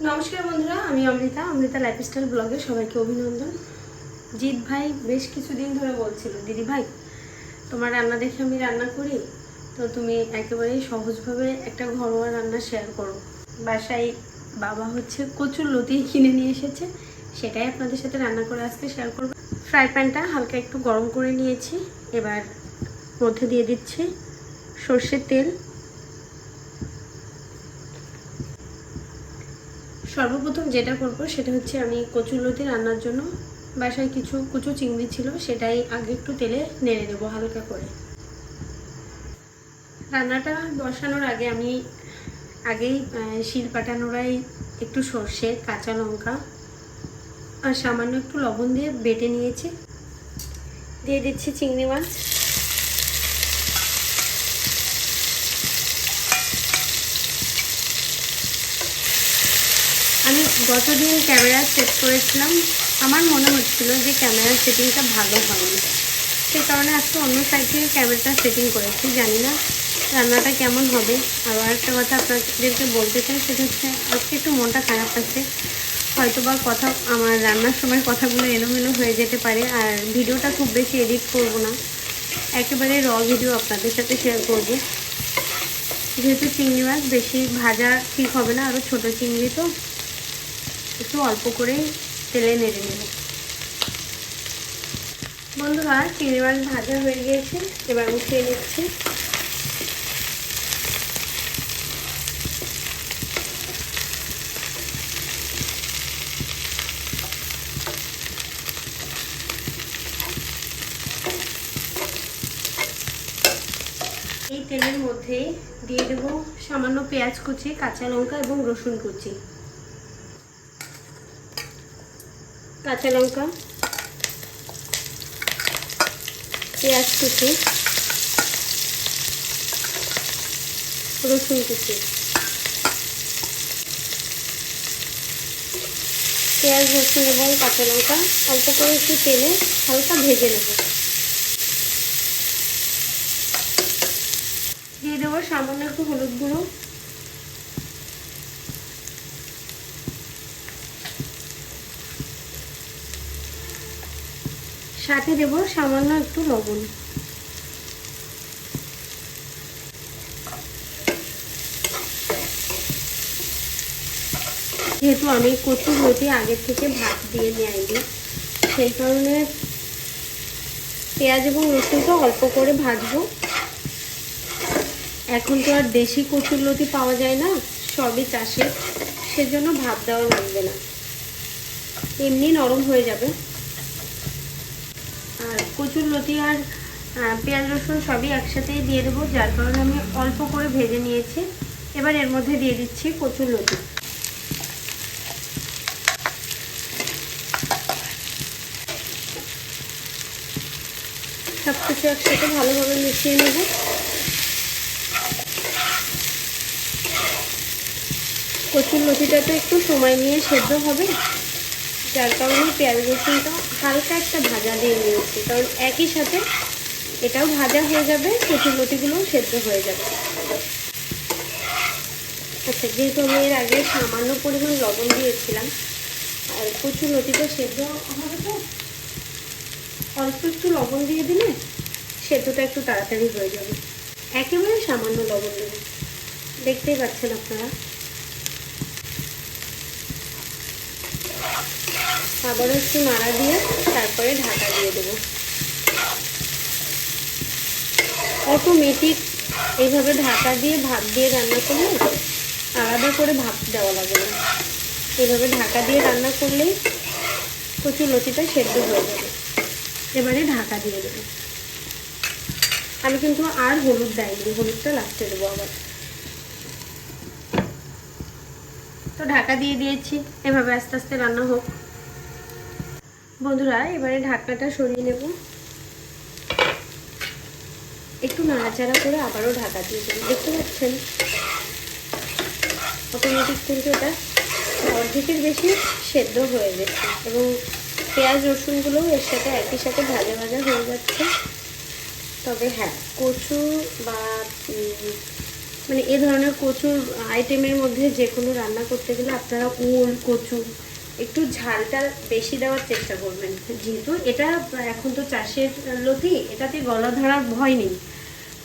নমস্কার বন্ধুরা, আমি অমৃতা লাইফস্টাইল ব্লগে সবাইকে অভিনন্দন। জিৎ ভাই বেশ কিছুদিন ধরে বলছিল, দিদি ভাই তোমার রান্না দেখে আমি রান্না করি, তো তুমি একেবারেই সহজভাবে একটা ঘরোয়া রান্না শেয়ার করো। বাসায় বাবা কচুর লতি কিনে নিয়ে এসেছে, সেটাই আপনাদের সাথে রান্না করে আজকে শেয়ার করব। ফ্রাই প্যানটা হালকা একটু গরম করে নিয়েছি, এবার মধ্যে দিয়ে দিচ্ছি সর্ষের তেল। সর্বপ্রথম যেটা করব সেটা হচ্ছে আমি কচুরলতি রান্নার জন্য বাসায় কিছু কুচো চিংড়ি ছিল, সেটাই আগে একটু তেলে নেড়ে নেব হালকা করে। রান্নাটা বসানোর আগে আমি আগেই শিলপাটা নোড়ায় একটু সর্ষে, কাঁচা লঙ্কা আর সামান্য একটু লবণ দিয়ে বেটে নিয়েছি। দিয়ে দিচ্ছি চিংড়ি মাছ। আমি গতদিন ক্যামেরা সেট করেছিলাম, আমার মনে হচ্ছিল যে ক্যামেরার সেটিংটা ভালো হয়নি, সেই কারণে আজকে অন্য সাইড থেকে ক্যামেরাটা সেটিং করেছি। জানি না রান্নাটা কেমন হবে। আর একটা কথা আপনাদেরকে বলতে চাই, সেটা হচ্ছে আজকে একটু মনটা খারাপ আছে, হয়তো বা আমার রান্নার সময় কথাগুলো এলোমেলো হয়ে যেতে পারে। আর ভিডিওটা খুব বেশি এডিট করব না, একেবারে র ভিডিও আপনাদের সাথে শেয়ার করব। যেহেতু চিংড়ি মাছ বেশি ভাজা ঠিক হবে না, আরও ছোটো চিংড়ি, তো একটু অল্প করে তেলে নেড়ে নেব। বন্ধুরা, চিংড়ি মাছ ভাজা হয়ে গিয়েছে, এবার উঠিয়ে নিচ্ছি। এই তেলের মধ্যে দিয়ে দেব সামান্য পেঁয়াজ কুচি, কাঁচা লঙ্কা এবং রসুন কুচি। কাঁচা লঙ্কা, পেঁয়াজ কুচি, রসুন কুচি। পেঁয়াজ, রসুন এবং কাঁচা লঙ্কা অল্প করে একটু তেলে হালকা ভেজে নেব। দিয়ে দেবো সামান্য একটু হলুদ গুঁড়ো, সাথে দেব সামান্য একটু লবণ। যেহেতু আমি কচুরলতি আগের থেকে ভাত দিয়ে নিয়ে, সেই কারণে পেঁয়াজ এবং রসুনটা অল্প করে ভাজবো। এখন তো আর দেশি কচুরলতি পাওয়া যায় না, সবই চাষের, সেজন্য ভাত দেওয়া লাগবে না, এমনি নরম হয়ে যাবে। আর কচুরলতি আর পেঁয়াজ রসুন সবই একসাথেই দিয়ে দেবো, যার কারণে আমি অল্প করে ভেজে নিয়েছি। এবার এর মধ্যে দিয়ে দিচ্ছি কচুরলতি। সব কিছু একসাথে ভালোভাবে মিশিয়ে নেব। কচুরলতিটা তো একটু সময় নিয়ে সেদ্ধ হবে, যার কারণে পেঁয়াজ রসুনটা হালকা একটা ভাজা দিয়ে নিয়েছি, কারণ একই সাথে এটাও ভাজা হয়ে যাবে, কচুরলতিগুলোও সেদ্ধ হয়ে যাবে। আচ্ছা, যেহেতু আমি এর আগে সামান্য পরিমাণ লবণ দিয়েছিলাম, আর কচুরলতিটা সেদ্ধ হবে, তো অল্প একটু লবণ দিয়ে দিলে সেদ্ধটা একটু তাড়াতাড়ি হয়ে যাবে। একেবারে সামান্য লবণ দেবো, দেখতেই পাচ্ছেন আপনারা। আবারও একটু নাড়া দিয়ে তারপরে ঢাকা দিয়ে দেবো। অটোমেটিক এইভাবে ঢাকা দিয়ে ভাত দিয়ে রান্না করলে আলাদা করে ভাত দেওয়া লাগে না, এইভাবে ঢাকা দিয়ে রান্না করলেই কচুরলতিটা সেদ্ধ হয়ে যাবে। এবারে ঢাকা দিয়ে দেবো। আমি কিন্তু আর হলুদ দেয়নি, হলুদটা লাস্টে দেবো আবার। তো ঢাকা দিয়ে দিয়েছি, এভাবে আস্তে আস্তে রান্না হোক। বন্ধুরা, এবারে ঢাকনাটা সরিয়ে নেব, একটু নাড়াচাড়া করে আবারও ঢাকা দিয়ে দেব। দেখতে পাচ্ছেন অটোমেটিক কিন্তু এটা অর্ধেকের বেশি সেদ্ধ হয়ে গেছে, এবং পেঁয়াজ রসুনগুলো এর সাথে একই সাথে ভাজা ভাজা হয়ে যাচ্ছে। তবে হ্যাঁ, কচু বা মানে এ ধরনের কচুর আইটেমের মধ্যে যে কোনো রান্না করতে গেলে আপনারা ওল, কচু একটু ঝালটা বেশি দেওয়ার চেষ্টা করবেন, যেহেতু এটা এখন তো চাষের লতি, এটাতে গলা ধরার ভয় নেই।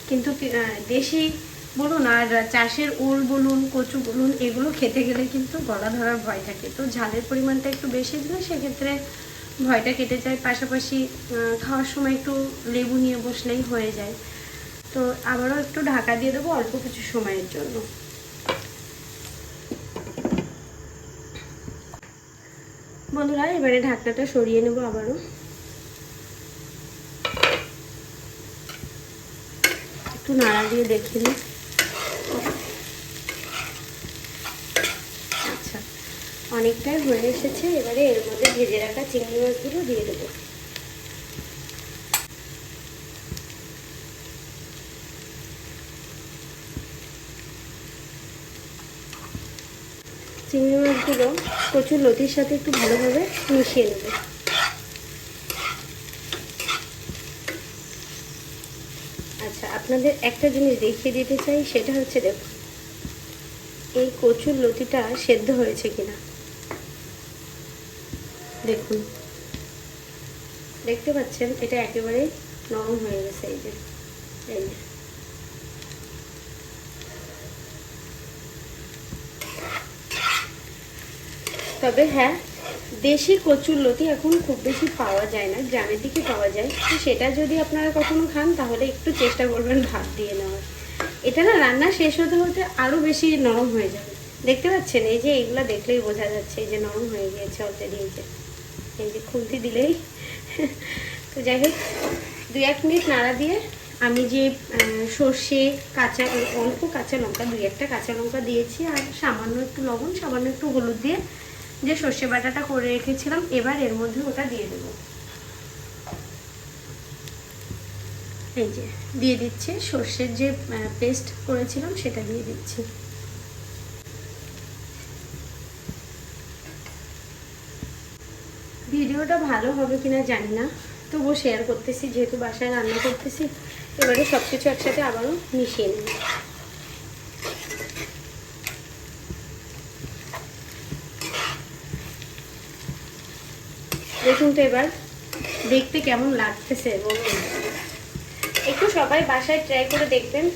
কিন্তু দেশি বলুন আর চাষের ওল বলুন, কচু বলুন, এগুলো খেতে গেলে কিন্তু গলা ধরার ভয় থাকে। তো ঝালের পরিমাণটা একটু বেশি দিলে সেক্ষেত্রে ভয়টা কেটে যায়। পাশাপাশি খাওয়ার সময় একটু লেবু নিয়ে বসলেই হয়ে যায়। তো আবারও একটু ঢাকা দিয়ে দেবো অল্প কিছু সময়ের জন্য। বন্ধুরা, এবারে ঢাকনাটা সরিয়ে নেব আবারও। একটু নাড়া দিয়ে দেখে নিই। আচ্ছা, অনেকটাই হয়ে এসেছে। এবারে এর মধ্যে ভেজে রাখা চিংড়ি মাছগুলো দিয়ে দেবো। চিংড়ি মাছগুলো কচুর লতির সাথে একটু ভালোভাবে মিশিয়ে নেব। আচ্ছা, আপনাদের একটা জিনিস দেখিয়ে দিতে চাই, সেটা হচ্ছে দেখুন এই কচুর লতিটা সেদ্ধ হয়েছে কিনা। দেখুন, দেখতে পাচ্ছেন এটা একেবারে নরম হয়ে গেছে। এই যে তবে হ্যাঁ, দেশি কচুর লতি এখন খুব বেশি পাওয়া যায় না, গ্রামের দিকে পাওয়া যায়। তো সেটা যদি আপনারা কখনো খান তাহলে একটু চেষ্টা করবেন ভাত দিয়ে নেওয়ার। এটা না রান্না শেষ হতে হতে আরও বেশি নরম হয়ে যাবে। দেখতে পাচ্ছেন এই যে এইগুলো দেখলেই বোঝা যাচ্ছে এই যে নরম হয়ে গিয়েছে অলরেডি। এই যে খুন্তি দিলেই তো যাই হোক, 2-1 মিনিট নাড়া দিয়ে আমি যে সর্ষে, কাঁচা অল্প কাঁচা লঙ্কা, 2-1টা কাঁচা লঙ্কা দিয়েছি, আর সামান্য একটু লবণ, সামান্য একটু হলুদ দিয়ে যে সর্ষে বাটাটা করে রেখেছিলাম, এবার এর মধ্যে ওটা দিয়ে দেবো। এই যে দিয়ে দিচ্ছি সর্ষের যে পেস্ট করেছিলাম সেটা দিয়ে দিচ্ছি। ভিডিওটা ভালো হবে কিনা জানি না, তবুও শেয়ার করতেছি, যেহেতু বাসায় রান্না করতেছি। এবারে সব কিছু একসাথে আবারও মিশিয়ে নিই। দেখুন তো এবার দেখতে কেমন লাগতেছে বলুন। একটু সবাই বাসায় ট্রাই করে দেখবেন,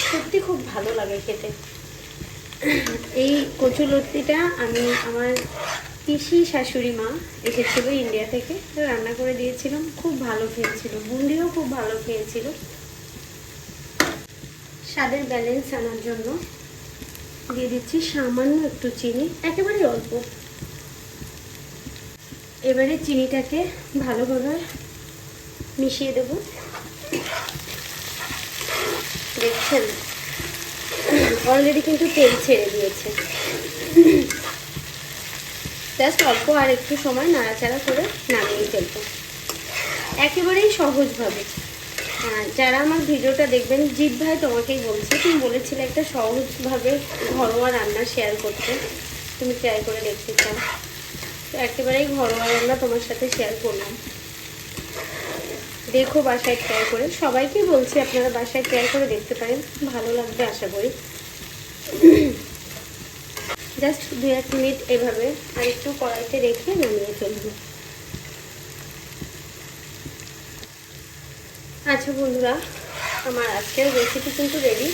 সত্যি খুব ভালো লাগে খেতে। এই কচু লতিটা আমি আমার পিসি শাশুড়ি মা এসেছিল ইন্ডিয়া থেকে, তো রান্না করে দিয়েছিলাম, খুব ভালো খেয়েছিল। বুন্দিও খুব ভালো খেয়েছিল। স্বাদের ব্যালেন্স আনার জন্য দিয়ে দিচ্ছি সামান্য একটু চিনি, একেবারে অল্প। এবারে চিনিটাকে ভালোভাবে মিশিয়ে দেব। দেখছেন অলরেডি কিন্তু তেল ছেড়ে দিয়েছে। জাস্ট অল্প আর একটু সময় নাড়াচাড়া করে নামিয়ে ফেলব, একেবারেই সহজভাবে। যারা আমার ভিডিওটা দেখবেন, জিৎ ভাই তোমাকেই বলছি, তুমি বলেছিলে একটা সহজভাবে ঘরোয়া রান্না শেয়ার করতে, তুমি ট্রাই করে দেখতে চাও। তো একেবারেই ঘরোয়া রান্না তোমার সাথে শেয়ার করলাম। দেখো বাসায় ট্রাই করে, সবাইকেই বলছি আপনারা বাসায় ট্রাই করে দেখতে পারেন, ভালো লাগবে আশা করি। জাস্ট 2-1 মিনিট এভাবে আর একটু কড়াইতে রেখে নামিয়ে ফেলব। আচ্ছা বন্ধুরা, আমার আজকের রেসিপি কিন্তু রেডি।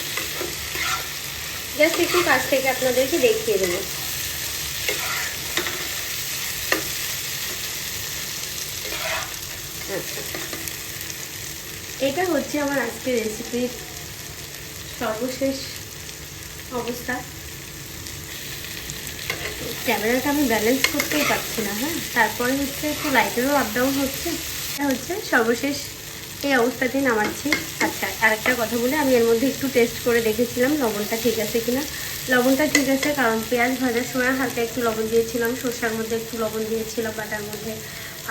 জাস্ট একটু কাছ থেকে আপনাদেরকে দেখিয়ে দেবো। আচ্ছা, এটা হচ্ছে আমার আজকের রেসিপির সর্বশেষ অবস্থা। ক্যামেরাটা আমি ব্যালেন্স করতেই পারছি না, হ্যাঁ, তারপরে হচ্ছে একটু লাইটেরও আপ ডাউন হচ্ছে। এটা হচ্ছে সর্বশেষ এই অবস্থাতেই নামাচ্ছি। আচ্ছা, আরেকটা কথা বলে, আমি এর মধ্যে একটু টেস্ট করে দেখেছিলাম লবণটা ঠিক আছে কিনা। লবণটা ঠিক আছে, কারণ পেঁয়াজ ভাজার সময় হালকা একটু লবণ দিয়েছিলাম, সরষার মধ্যে একটু লবণ দিয়েছিলাম বাটার মধ্যে,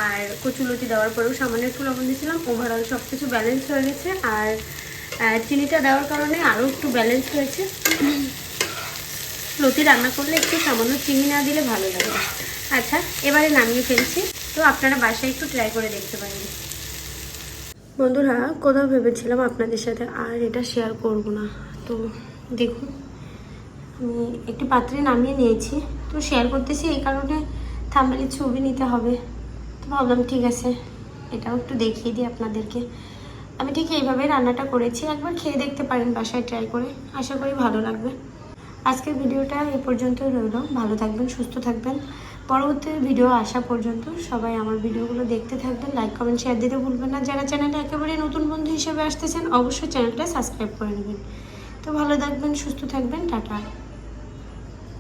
আর কচুলতি দেওয়ার পরেও সামান্য একটু লবণ দিয়েছিলাম। ওভারঅল সব কিছু ব্যালেন্স হয়ে গেছে, আর চিনিটা দেওয়ার কারণে আরও একটু ব্যালেন্স হয়েছে। লতি রান্না করলে একটু সামান্য চিনি না দিলে ভালো লাগে না। আচ্ছা, এবারে নামিয়ে ফেলছি। তো আপনারা বাসায় একটু ট্রাই করে দেখতে পারেন। বন্ধুরা, কোথাও ভেবেছিলাম আপনাদের সাথে আর এটা শেয়ার করব না, তো দেখুন আমি একটি পাত্রে নামিয়ে নিয়েছি, তো শেয়ার করতেছি এই কারণে থাম্বনেলে ছবি নিতে হবে, তো ভাবলাম ঠিক আছে এটাও একটু দেখিয়ে দিই আপনাদেরকে। আমি ঠিক এইভাবে রান্নাটা করেছি, একবার খেয়ে দেখতে পারেন বাসায় ট্রাই করে, আশা করি ভালো লাগবে। আজকের ভিডিওটা এই পর্যন্তই রইল, ভালো থাকবেন, সুস্থ থাকবেন। পরবর্তী ভিডিও আসা পর্যন্ত সবাই আমার ভিডিওগুলো দেখতে থাকবেন, লাইক কমেন্ট শেয়ার দিতে ভুলবেন না। যারা চ্যানেলে একেবারে নতুন বন্ধু হিসেবে আসতেছেন অবশ্যই চ্যানেলটা সাবস্ক্রাইব করে নেবেন। তো ভালো থাকবেন, সুস্থ থাকবেন, টাটা।